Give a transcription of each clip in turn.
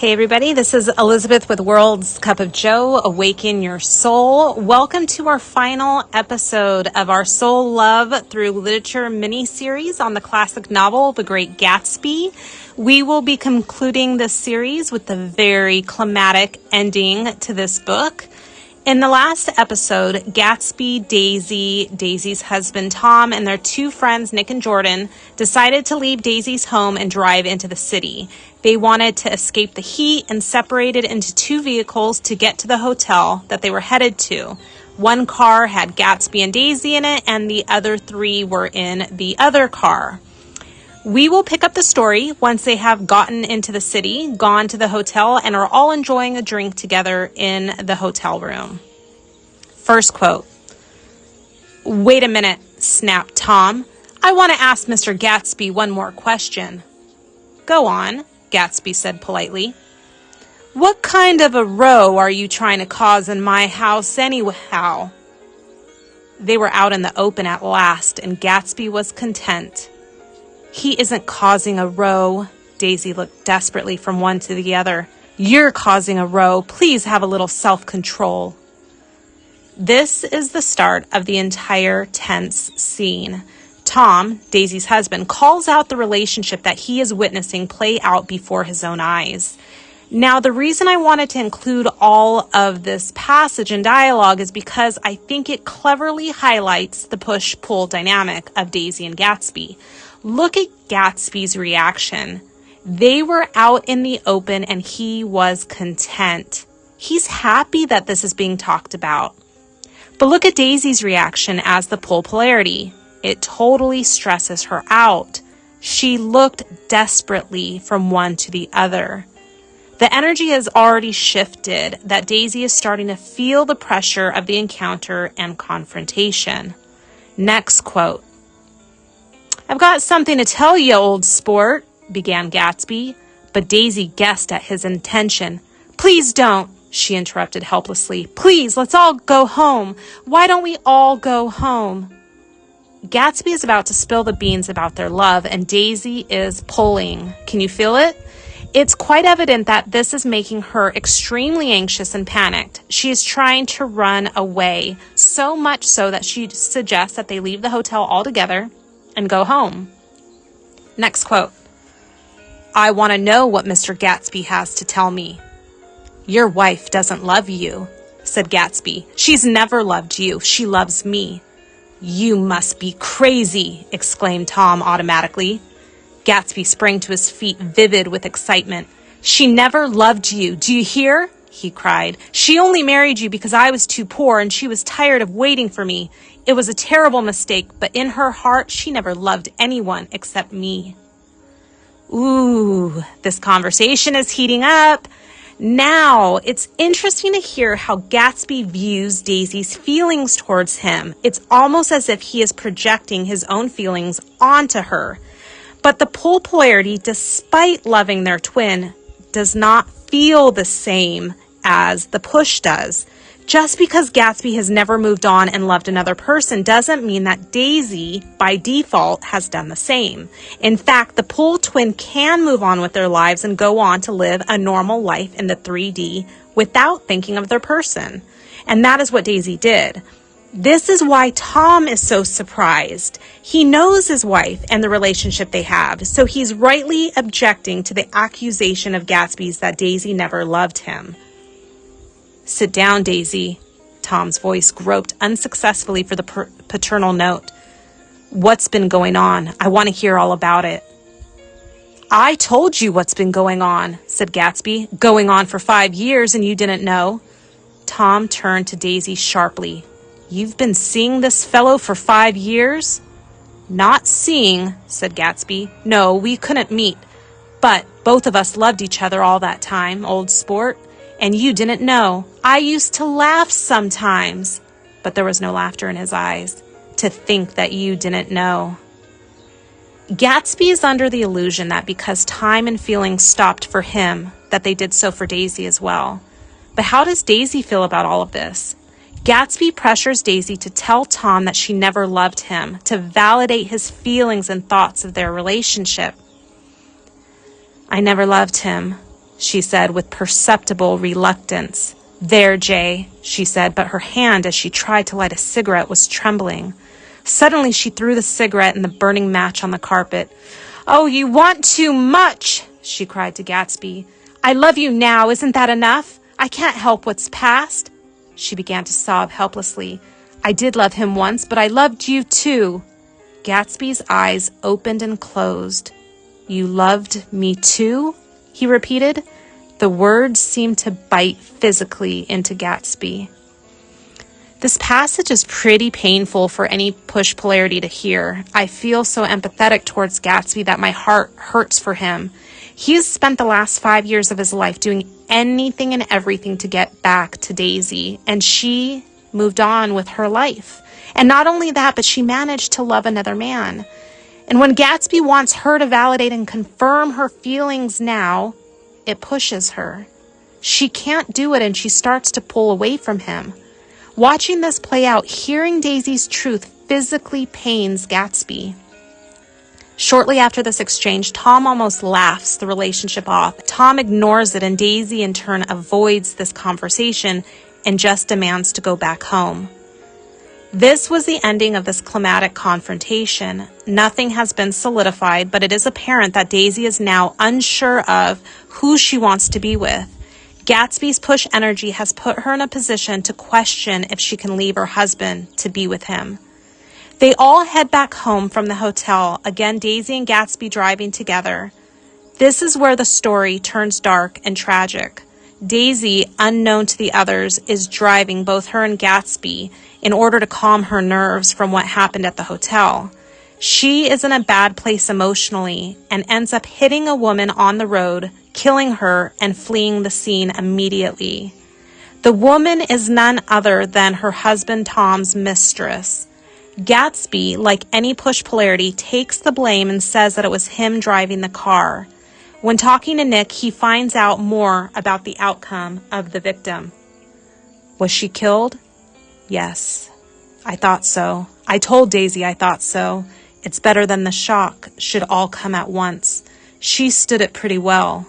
Hey everybody, this is Elizabeth with World's Cup of Joe, Awaken Your Soul. Welcome to our final episode of our Soul Love Through Literature mini-series on the classic novel, The Great Gatsby. We will be concluding this series with the very climatic ending to this book. In the last episode, Gatsby, Daisy's husband Tom, and their two friends, Nick and Jordan, decided to leave Daisy's home and drive into the city. They wanted to escape the heat and separated into two vehicles to get to the hotel that they were headed to. One car had Gatsby and Daisy in it, and the other three were in the other car. We will pick up the story once they have gotten into the city, gone to the hotel, and are all enjoying a drink together in the hotel room. First quote. "Wait a minute," snapped Tom. "I want to ask Mr. Gatsby one more question." "Go on," Gatsby said politely. "What kind of a row are you trying to cause in my house anyhow?" They were out in the open at last, and Gatsby was content. "He isn't causing a row." Daisy looked desperately from one to the other. "You're causing a row. Please have a little self-control." This is the start of the entire tense scene. Tom, Daisy's husband, calls out the relationship that he is witnessing play out before his own eyes. Now, the reason I wanted to include all of this passage and dialogue is because I think it cleverly highlights the push-pull dynamic of Daisy and Gatsby. Look at Gatsby's reaction. They were out in the open and he was content. He's happy that this is being talked about. But look at Daisy's reaction as the pull polarity. It totally stresses her out. She looked desperately from one to the other. The energy has already shifted, that Daisy is starting to feel the pressure of the encounter and confrontation. Next quote. "I've got something to tell you, old sport," began Gatsby, but Daisy guessed at his intention. "Please don't," she interrupted helplessly. "Please, let's all go home. Why don't we all go home?" Gatsby is about to spill the beans about their love, and Daisy is pulling. Can you feel it? It's quite evident that this is making her extremely anxious and panicked. She is trying to run away, so much so that she suggests that they leave the hotel altogether and go home. Next quote. "I want to know what Mr. Gatsby has to tell me." "Your wife doesn't love you," said Gatsby. "She's never loved you. She loves me." "You must be crazy," exclaimed Tom automatically. Gatsby sprang to his feet, vivid with excitement. "She never loved you. Do you hear?" he cried. "She only married you because I was too poor and she was tired of waiting for me. It was a terrible mistake, but in her heart, she never loved anyone except me." Ooh, this conversation is heating up. Now, it's interesting to hear how Gatsby views Daisy's feelings towards him. It's almost as if he is projecting his own feelings onto her. But the pull polarity, despite loving their twin, does not feel the same as the push does. Just because Gatsby has never moved on and loved another person doesn't mean that Daisy, by default, has done the same. In fact, the pull twin can move on with their lives and go on to live a normal life in the 3D without thinking of their person. And that is what Daisy did. This is why Tom is so surprised. He knows his wife and the relationship they have, so he's rightly objecting to the accusation of Gatsby's that Daisy never loved him. "Sit down, Daisy." Tom's voice groped unsuccessfully for the paternal note. "What's been going on? I want to hear all about it." "I told you what's been going on," said Gatsby. "Going on for 5 years and you didn't know." Tom turned to Daisy sharply. "You've been seeing this fellow for 5 years?" "Not seeing," said Gatsby. "No, we couldn't meet. But both of us loved each other all that time, old sport. And you didn't know. I used to laugh sometimes." But there was no laughter in his eyes. "To think that you didn't know." Gatsby is under the illusion that because time and feelings stopped for him, that they did so for Daisy as well. But how does Daisy feel about all of this? Gatsby pressures Daisy to tell Tom that she never loved him, to validate his feelings and thoughts of their relationship. "I never loved him," she said with perceptible reluctance. There, Jay, she said, but her hand as she tried to light a cigarette was trembling. Suddenly she threw the cigarette and the burning match on the carpet. Oh, you want too much, she cried to Gatsby. I love you now, isn't that enough? I can't help what's past. She began to sob helplessly. I did love him once, but I loved you too. Gatsby's eyes opened and closed. You loved me too? He repeated. The words seemed to bite physically into Gatsby. This passage is pretty painful for any push polarity to hear. I feel so empathetic towards Gatsby that my heart hurts for him. He's spent the last 5 years of his life doing anything and everything to get back to Daisy, and she moved on with her life. And not only that, but she managed to love another man. And when Gatsby wants her to validate and confirm her feelings now, it pushes her. She can't do it, and she starts to pull away from him. Watching this play out, hearing Daisy's truth physically pains Gatsby. Shortly after this exchange, Tom almost laughs the relationship off. Tom ignores it, and Daisy in turn avoids this conversation and just demands to go back home. This was the ending of this climatic confrontation. Nothing has been solidified, but it is apparent that Daisy is now unsure of who she wants to be with. Gatsby's push energy has put her in a position to question if she can leave her husband to be with him. They all head back home from the hotel, again Daisy and Gatsby driving together. This is where the story turns dark and tragic. Daisy, unknown to the others, is driving both her and Gatsby in order to calm her nerves from what happened at the hotel. She is in a bad place emotionally and ends up hitting a woman on the road, killing her and fleeing the scene immediately. The woman is none other than her husband Tom's mistress. Gatsby, like any push polarity, takes the blame and says that it was him driving the car. When talking to Nick, he finds out more about the outcome of the victim. Was she killed? Yes, I thought so. I told Daisy I thought so. It's better than the shock should all come at once. She stood it pretty well.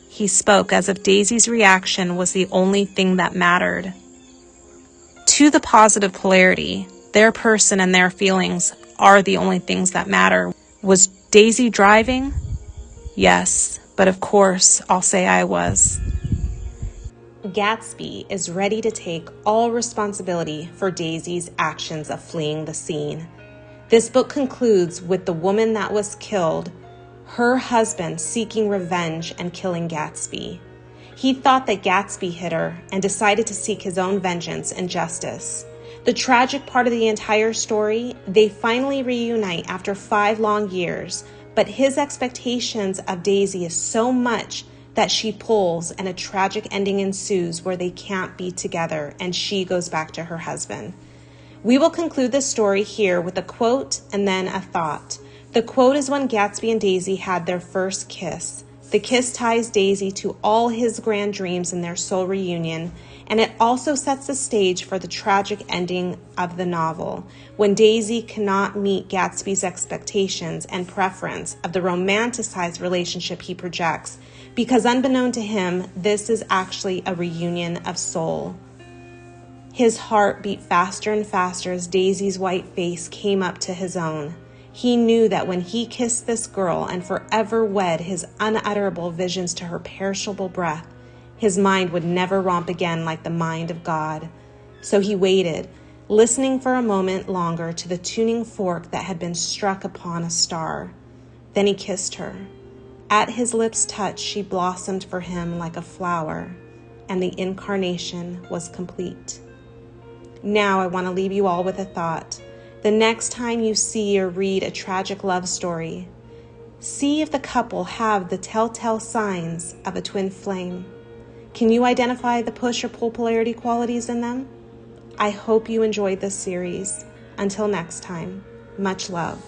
He spoke as if Daisy's reaction was the only thing that mattered. To the positive polarity, their person and their feelings are the only things that matter. Was Daisy driving? Yes, but of course, I'll say I was. Gatsby is ready to take all responsibility for Daisy's actions of fleeing the scene. This book concludes with the woman that was killed, her husband seeking revenge and killing Gatsby. He thought that Gatsby hit her and decided to seek his own vengeance and justice. The tragic part of the entire story, they finally reunite after 5 long years, but his expectations of Daisy is so much that she pulls and a tragic ending ensues where they can't be together and she goes back to her husband. We will conclude this story here with a quote and then a thought. The quote is when Gatsby and Daisy had their first kiss. The kiss ties Daisy to all his grand dreams in their soul reunion, and it also sets the stage for the tragic ending of the novel, when Daisy cannot meet Gatsby's expectations and preference of the romanticized relationship he projects, because unbeknown to him, this is actually a reunion of soul. His heart beat faster and faster as Daisy's white face came up to his own. He knew that when he kissed this girl and forever wed his unutterable visions to her perishable breath, his mind would never romp again like the mind of God. So he waited, listening for a moment longer to the tuning fork that had been struck upon a star. Then he kissed her. At his lips' touch, she blossomed for him like a flower, and the incarnation was complete. Now I want to leave you all with a thought. The next time you see or read a tragic love story, see if the couple have the telltale signs of a twin flame. Can you identify the push or pull polarity qualities in them? I hope you enjoyed this series. Until next time, much love.